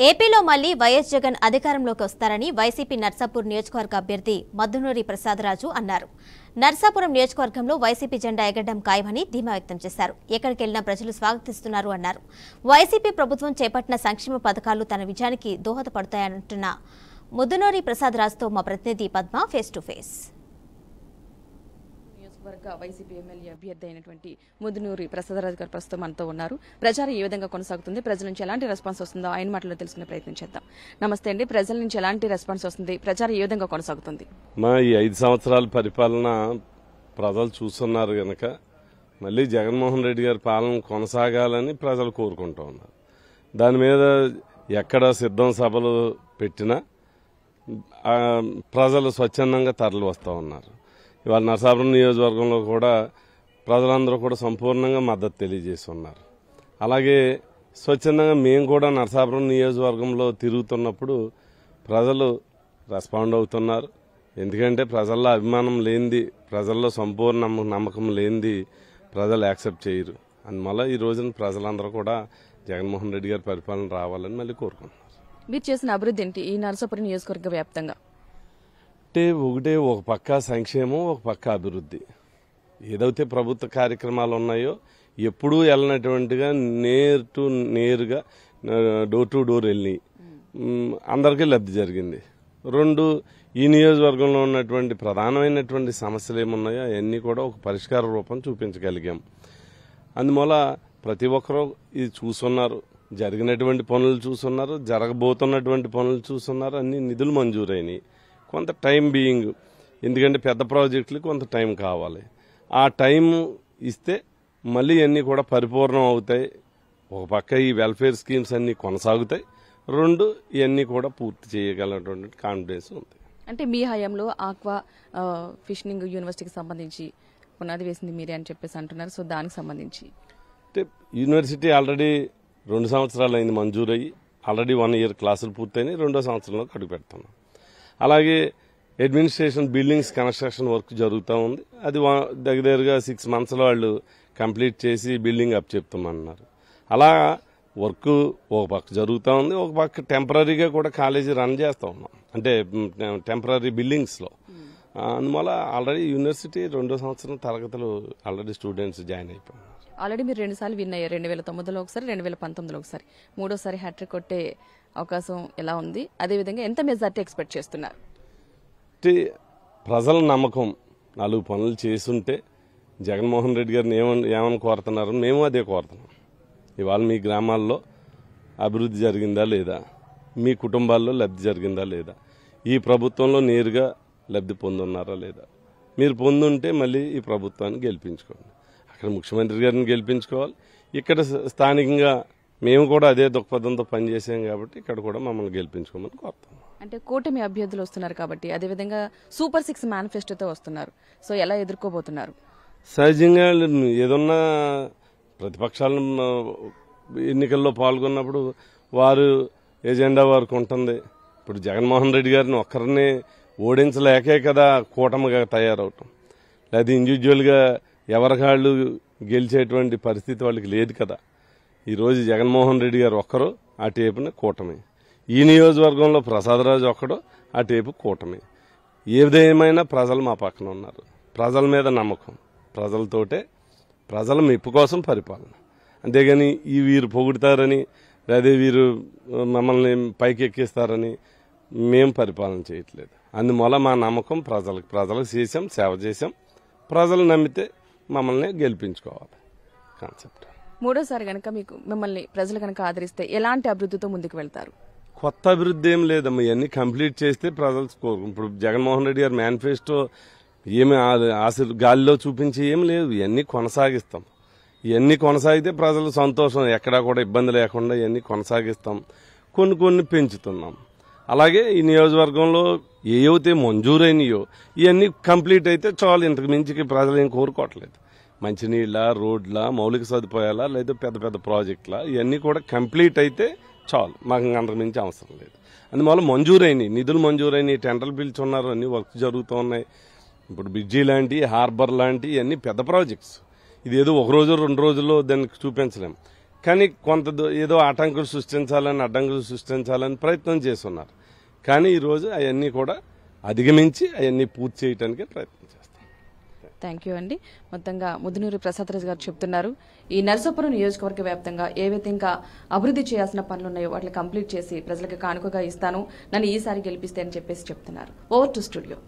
ఏపీలో మళ్లీ వైఎస్ జగన్ అధికారంలోకి వస్తారని వైసీపీ నర్సాపూర్ నియోజకవర్గ అభ్యర్థి మద్దునూరి ప్రసాదరాజు అన్నారు. నర్సాపురం నియోజకవర్గంలో వైసీపీ జెండా ఎగరడం ఖాయమని ధీమా వ్యక్తం చేశారు. ఎక్కడికి వెళ్లినా ప్రజలు స్వాగతిస్తున్నారు అన్నారు. వైసీపీ ప్రభుత్వం చేపట్టిన సంక్షేమ పథకాలు తన విజయానికి దోహదపడతాయంటున్న మద్దునూరి ప్రసాదరాజుతో మా ప్రతినిధి Padma face to face. YCP MLA అభ్యర్థి అయినటువంటి మద్దునూరి ప్రసాదరాజు గారు ప్రస్తుతం మనతో ఉన్నారు. ప్రచారం ఏ విధంగా కొనసాగుతుంది, ప్రజల నుంచి ఎలాంటి రెస్పాన్స్ వస్తుందో ఆయన మాటల్లో తెలుసుకునే ప్రయత్నం చేద్దాం. నమస్తే అండి, ప్రజల నుంచి ఎలాంటి రెస్పాన్స్ వస్తుంది, ప్రచారం ఏ విధంగా కొనసాగుతుంది? మా ఈ 5 సంవత్సరాల పరిపాలన ప్రజలు చూస్తున్నారు గనక మళ్ళీ జగన్మోహన్ రెడ్డి గారి పాలన కొనసాగాలని ప్రజలు కోరుకుంటూ ఉన్నారు. దాని మీద ఎక్కడ సిద్ధం సభలు పెట్టినా ప్రజలు స్వచ్ఛందంగా తరలి వస్తూ ఉన్నారు. ఇవాళ నరసాపురం నియోజకవర్గంలో కూడా ప్రజలందరూ కూడా సంపూర్ణంగా మద్దతు తెలియజేస్తున్నారు. అలాగే స్వచ్ఛందంగా మేము కూడా నరసాపురం నియోజకవర్గంలో తిరుగుతున్నప్పుడు ప్రజలు రెస్పాండ్ అవుతున్నారు. ఎందుకంటే ప్రజల్లో అభిమానం లేనిది, ప్రజల్లో సంపూర్ణ నమ్మకం లేనిది ప్రజలు యాక్సెప్ట్ చేయరు. అందువల్ల ఈ రోజున ప్రజలందరూ కూడా జగన్మోహన్ రెడ్డి గారి పరిపాలన రావాలని మళ్ళీ కోరుకుంటున్నారు. మీరు చేసిన అభివృద్ధి ఏంటి ఈ నరసాపురం నియోజకవర్గ వ్యాప్తంగా? ఒక పక్క సంక్షేమం, ఒక పక్క అభివృద్ధి. ఏదైతే ప్రభుత్వ కార్యక్రమాలు ఉన్నాయో ఎప్పుడూ వెళ్ళినటువంటిగా నేరుగా డోర్ టు డోర్ వెళ్ళి అందరికీ లబ్ధి జరిగింది. 2, ఈ నియోజకవర్గంలో ఉన్నటువంటి ప్రధానమైనటువంటి సమస్యలు ఏమున్నాయో అవన్నీ కూడా ఒక పరిష్కార రూపం చూపించగలిగాం. అందువల్ల ప్రతి ఒక్కరూ ఇది చూస్తున్నారు, జరిగినటువంటి పనులు చూస్తున్నారు, జరగబోతున్నటువంటి పనులు చూస్తున్నారు. అన్ని నిధులు మంజూరైనవి. కొంత టైం బీయింగ్, ఎందుకంటే పెద్ద ప్రాజెక్టులకు కొంత టైం కావాలి. ఆ టైం ఇస్తే మళ్ళీ అన్నీ కూడా పరిపూర్ణం అవుతాయి. ఒక పక్క ఈ వెల్ఫేర్ స్కీమ్స్ అన్నీ కొనసాగుతాయి, 2 ఇవన్నీ కూడా పూర్తి చేయగలటువంటి కాన్ఫిడెన్స్ ఉంది. అంటే మీ హయాంలో ఆక్వా ఫిషింగ్ యూనివర్సిటీకి సంబంధించి పునాది వేసింది మీరే అని చెప్పేసి అంటున్నారు. సో దానికి సంబంధించి అంటే యూనివర్సిటీ ఆల్రెడీ 2 సంవత్సరాలు అయింది మంజూరయ్యి. ఆల్రెడీ 1 ఇయర్ క్లాసులు పూర్తయినాయి. 2వ సంవత్సరంలో అడుగు పెడుతున్నాం. అలాగే అడ్మినిస్ట్రేషన్ బిల్డింగ్స్ కన్స్ట్రక్షన్ వర్క్ జరుగుతూ ఉంది. అది దగ్గరగా 6 మంత్స్లో వాళ్ళు కంప్లీట్ చేసి బిల్డింగ్ అప్ చెప్తామన్నారు. అలా వర్క్ ఒక పక్క జరుగుతూ ఉంది, ఒక పక్క టెంపరీగా కూడా కాలేజీ రన్ చేస్తూ ఉన్నాం, అంటే టెంపరీ బిల్డింగ్స్లో. అందువల్ల ఆల్రెడీ యూనివర్సిటీ 2వ సంవత్సరం తరగతులు ఆల్రెడీ స్టూడెంట్స్ జాయిన్ అయిపోయినారు. ఆల్రెడీ మీరు 2 సార్లు విన్ అయ్యారు. 2009లో ఒకసారి, 2019లో ఒకసారి. 3వసారి హ్యాట్రిక్ కొట్టే అవకాశం ఎలా ఉంది? అదేవిధంగా ఎంత మెజార్టీ ఎక్స్పెక్ట్ చేస్తున్నారు? ప్రజల నమ్మకం 4 పనులు చేస్తుంటే జగన్మోహన్ రెడ్డి గారిని ఏమని కోరుతున్నారు, మేము అదే కోరుతున్నాం. ఇవాళ మీ గ్రామాల్లో అభివృద్ధి జరిగిందా లేదా, మీ కుటుంబాల్లో లబ్ధి జరిగిందా లేదా, ఈ ప్రభుత్వంలో నేరుగా లబ్ధి పొందున్నారా లేదా, మీరు పొందుంటే మళ్ళీ ఈ ప్రభుత్వాన్ని గెలిపించుకోండి. అక్కడ ముఖ్యమంత్రి గారిని గెలిపించుకోవాలి. ఇక్కడ స్థానికంగా మేము కూడా అదే దృక్పథంతో పనిచేసాం కాబట్టి ఇక్కడ కూడా మమ్మల్ని గెలిపించుకోమని కోరుతాం. అంటే కూటమి అభ్యర్థులు వస్తున్నారు కాబట్టి అదేవిధంగా సూపర్ 6 మేనిఫెస్టోతో వస్తున్నారు. సో ఎలా ఎదుర్కోబోతున్నారు? సహజంగా ఏదన్నా ప్రతిపక్షాలను ఎన్నికల్లో పాల్గొన్నప్పుడు వారు ఎజెండా వారికి ఉంటుంది. ఇప్పుడు జగన్మోహన్ రెడ్డి గారిని ఒక్కరినే ఓడించలేకే కదా కూటమిగా తయారవటం. లేదా ఇండివిజువల్గా ఎవరికాళ్ళు గెలిచేటువంటి పరిస్థితి వాళ్ళకి లేదు కదా. ఈరోజు జగన్మోహన్ రెడ్డి గారు ఒక్కరు, ఆ టేపున కూటమి. ఈ నియోజకవర్గంలో ప్రసాదరాజు ఒక్కడు, ఆ టేపు కూటమి. ఏదేమైనా ప్రజలు మా పక్కన ఉన్నారు. ప్రజల మీద నమ్మకం, ప్రజలతోటే, ప్రజల మెప్పు కోసం పరిపాలన. అంతేగాని వీరు పొగుడతారని లేదా వీరు మమ్మల్ని పైకి ఎక్కిస్తారని మేము పరిపాలన చేయట్లేదు. అందువల్ల మా నమ్మకం ప్రజలకు చేసాం, సేవ చేసాం. ప్రజలు నమ్మితే మమ్మల్ని గెలిపించుకోవాలి కాన్సెప్ట్. 3వసారి కనుక మిమ్మల్ని ప్రజలు కనుక ఆదరిస్తే ఎలాంటి అభివృద్ధితో ముందుకు వెళ్తారు? కొత్త అభివృద్ధి ఏం లేదమ్మా, ఇవన్నీ కంప్లీట్ చేస్తే ప్రజలు ఇప్పుడు జగన్మోహన్ రెడ్డి గారి మేనిఫెస్టో ఏమి గాలిలో చూపించి ఏం లేదు. ఇవన్నీ కొనసాగిస్తాం. ఇవన్నీ కొనసాగితే ప్రజలు సంతోషం, ఎక్కడా కూడా ఇబ్బంది లేకుండా ఇవన్నీ కొనసాగిస్తాం. కొన్ని పెంచుతున్నాం. అలాగే ఈ నియోజకవర్గంలో ఏవైతే మంజూరైనయో ఇవన్నీ కంప్లీట్ అయితే చాలు. ఇంతకు మించి ప్రజలు ఏం కోరుకోవట్లేదు. మంచినీళ్ళ, రోడ్ల, మౌలిక సదుపాయాల, లేదా పెద్ద ప్రాజెక్టుల ఇవన్నీ కూడా కంప్లీట్ అయితే చాలు. మాకు అంతకు మించి అవసరం లేదు. అందువల్ల మంజూరైనవి, నిధులు మంజూరైనవి, టెండర్లు పిలుచున్నారు, అన్ని వర్క్ జరుగుతూ ఉన్నాయి. ఇప్పుడు బ్రిడ్జి లాంటి, హార్బర్ లాంటి ఇవన్నీ పెద్ద ప్రాజెక్ట్స్. ఇదేదో 1 రోజు 2 రోజుల్లో దానికి చూపించలేం. కానీ ఏదో ఆటంకులు సృష్టించాలని అడ్డంకులు సృష్టించాలని ప్రయత్నం చేస్తున్నారు. కానీ ఈరోజు అవన్నీ కూడా అధిగమించి అవన్నీ పూర్తి చేయడానికి ప్రయత్నం చేస్తాం. థ్యాంక్ యూ అండి. మొత్తంగా ముద్దునూరి ప్రసాదరాజు గారు చెప్తున్నారు, ఈ నర్సాపురం నియోజకవర్గ వ్యాప్తంగా ఏవైతే ఇంకా అభివృద్ధి చేయాల్సిన పనులు ఉన్నాయో వాటిని కంప్లీట్ చేసి ప్రజలకు కానుకగా ఇస్తాను, నన్ను ఈసారి గెలిపిస్తే అని చెప్పేసి చెప్తున్నారు. Over to studio.